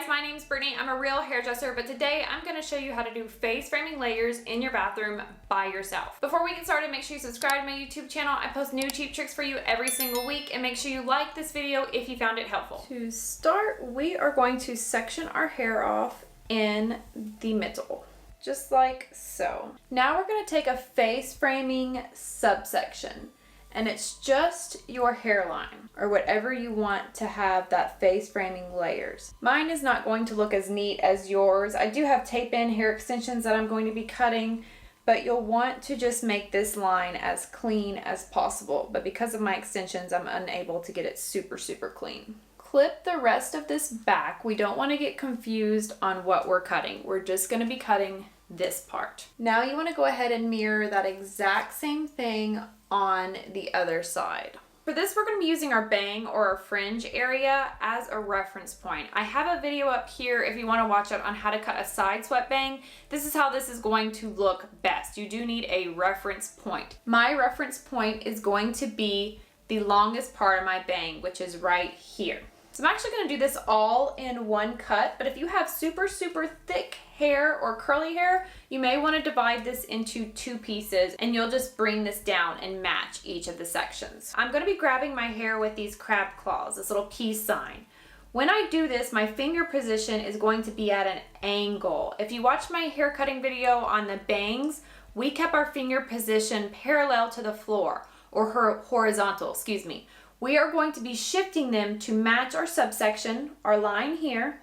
my name is Brittnee. I'm a real hairdresser, but today I'm going to show you how to do face framing layers in your bathroom by yourself. Before we get started, make sure you subscribe to my YouTube channel. I post new cheap tricks for you every single week, and make sure you like this video if you found it helpful. To start, we are going to section our hair off in the middle, just like so. Now we're going to take a face framing subsection, and it's just your hairline or whatever you want to have that face framing layers. Mine is not going to look as neat as yours. I do have tape in hair extensions that I'm going to be cutting, but you'll want to just make this line as clean as possible. But because of my extensions, I'm unable to get it super clean. Clip the rest of this back. We don't want to get confused on what we're cutting. We're just going to be cutting this part. Now you want to go ahead and mirror that exact same thing on the other side. For this, we're going to be using our bang or our fringe area as a reference point. I have a video up here if you want to watch it on how to cut a side swept bang. This is how this is going to look best. You do need a reference point. My reference point is going to be the longest part of my bang, which is right here. So I'm actually going to do this all in one cut, but if you have super thick hair or curly hair, you may want to divide this into two pieces, and you'll just bring this down and match each of the sections. I'm going to be grabbing my hair with these crab claws, this little peace sign. When I do this, my finger position is going to be at an angle. If you watch my hair cutting video on the bangs, we kept our finger position parallel to the floor, or horizontal, excuse me. We are going to be shifting them to match our subsection, our line here.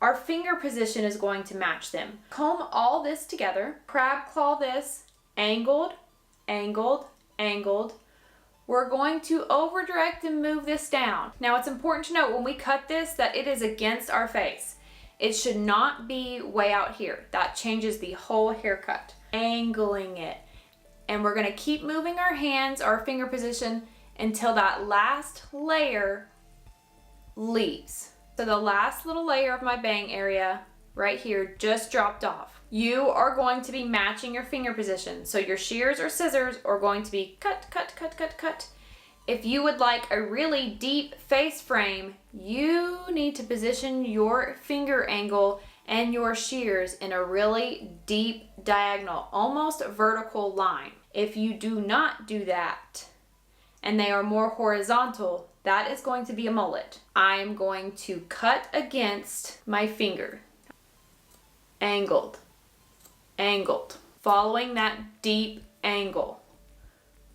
Our finger position is going to match them. Comb all this together, crab claw this, angled, angled, angled. We're going to over direct and move this down. Now it's important to note when we cut this that it is against our face. It should not be way out here. That changes the whole haircut. Angling it. And we're gonna keep moving our hands, our finger position, until that last layer leaves. So the last little layer of my bang area right here just dropped off. You are going to be matching your finger position. So your shears or scissors are going to be cut, cut, cut, cut, cut. If you would like a really deep face frame, you need to position your finger angle and your shears in a really deep diagonal, almost vertical line. If you do not do that, and they are more horizontal, that is going to be a mullet. I'm going to cut against my finger. Angled, angled. Following that deep angle.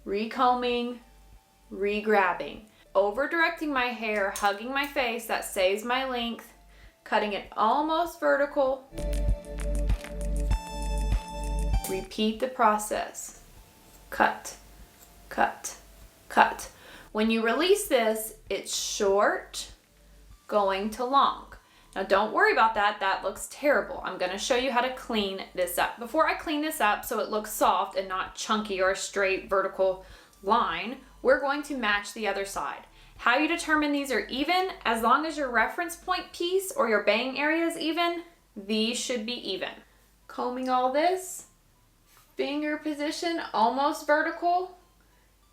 Recombing, regrabbing. Over directing my hair, hugging my face, that saves my length. Cutting it almost vertical. Repeat the process. Cut, cut, cut. When you release this, it's short going to long. Now don't worry about that, that looks terrible. I'm gonna show you how to clean this up. Before I clean this up so it looks soft and not chunky or a straight vertical line, we're going to match the other side. How you determine these are even, as long as your reference point piece or your bang area is even, these should be even. Combing all this, finger position almost vertical.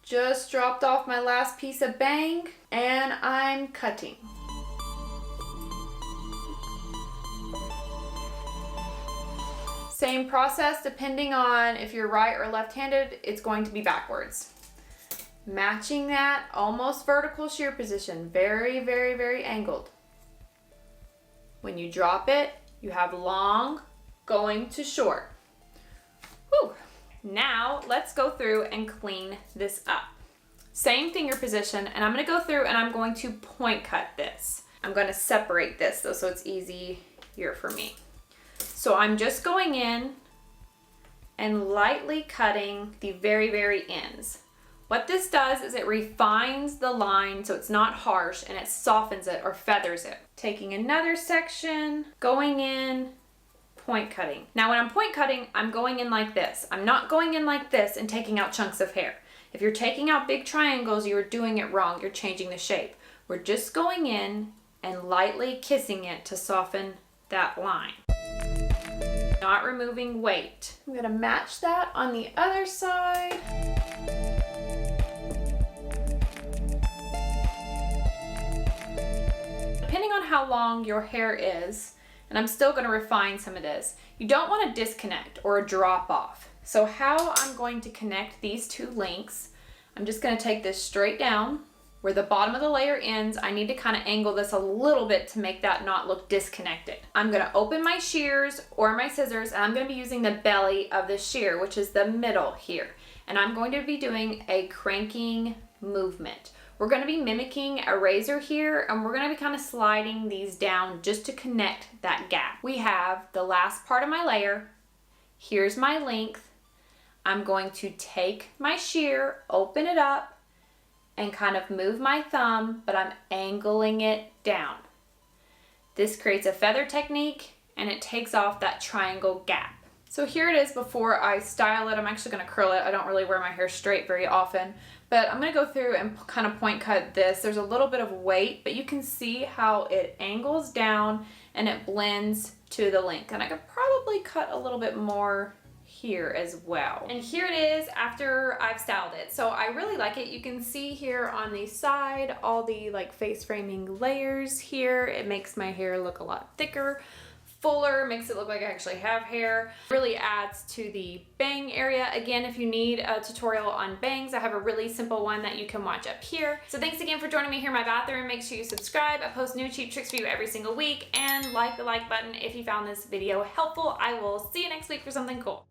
Just dropped off my last piece of bang, and I'm cutting. Same process, depending on if you're right or left-handed, it's going to be backwards. Matching that almost vertical shear position, very angled. When you drop it, you have long going to short. Whew. Now let's go through and clean this up. Same finger position, and I'm going to go through and I'm going to point cut this. I'm going to separate this though, so it's easier for me. So I'm just going in and lightly cutting the very ends. What this does is it refines the line so it's not harsh, and it softens it or feathers it. Taking another section, going in, point cutting. Now when I'm point cutting, I'm going in like this. I'm not going in like this and taking out chunks of hair. If you're taking out big triangles, you're doing it wrong. You're changing the shape. We're just going in and lightly kissing it to soften that line. Not removing weight. I'm gonna match that on the other side. depending on how long your hair is, and I'm still gonna refine some of this, you don't wanna disconnect or drop off. So how I'm going to connect these two links, I'm just gonna take this straight down. Where the bottom of the layer ends, I need to kind of angle this a little bit to make that not look disconnected. I'm gonna open my shears or my scissors, and I'm gonna be using the belly of the shear, which is the middle here. And I'm going to be doing a cranking movement. We're gonna be mimicking a razor here, and we're gonna be kind of sliding these down just to connect that gap. We have the last part of my layer. Here's my length. I'm going to take my shear, open it up, and kind of move my thumb, but I'm angling it down. This creates a feather technique, and it takes off that triangle gap. So here it is before I style it. I'm actually gonna curl it. I don't really wear my hair straight very often, but I'm gonna go through and kind of point cut this. There's a little bit of weight, but you can see how it angles down and it blends to the length. And I could probably cut a little bit more here as well. And here it is after I've styled it. So I really like it. You can see here on the side all the like face framing layers here. It makes my hair look a lot thicker, fuller, makes it look like I actually have hair. Really adds to the bang area. Again, if you need a tutorial on bangs, I have a really simple one that you can watch up here. So thanks again for joining me here in my bathroom. Make sure you subscribe. I post new cheap tricks for you every single week, and like the like button if you found this video helpful. I will see you next week for something cool.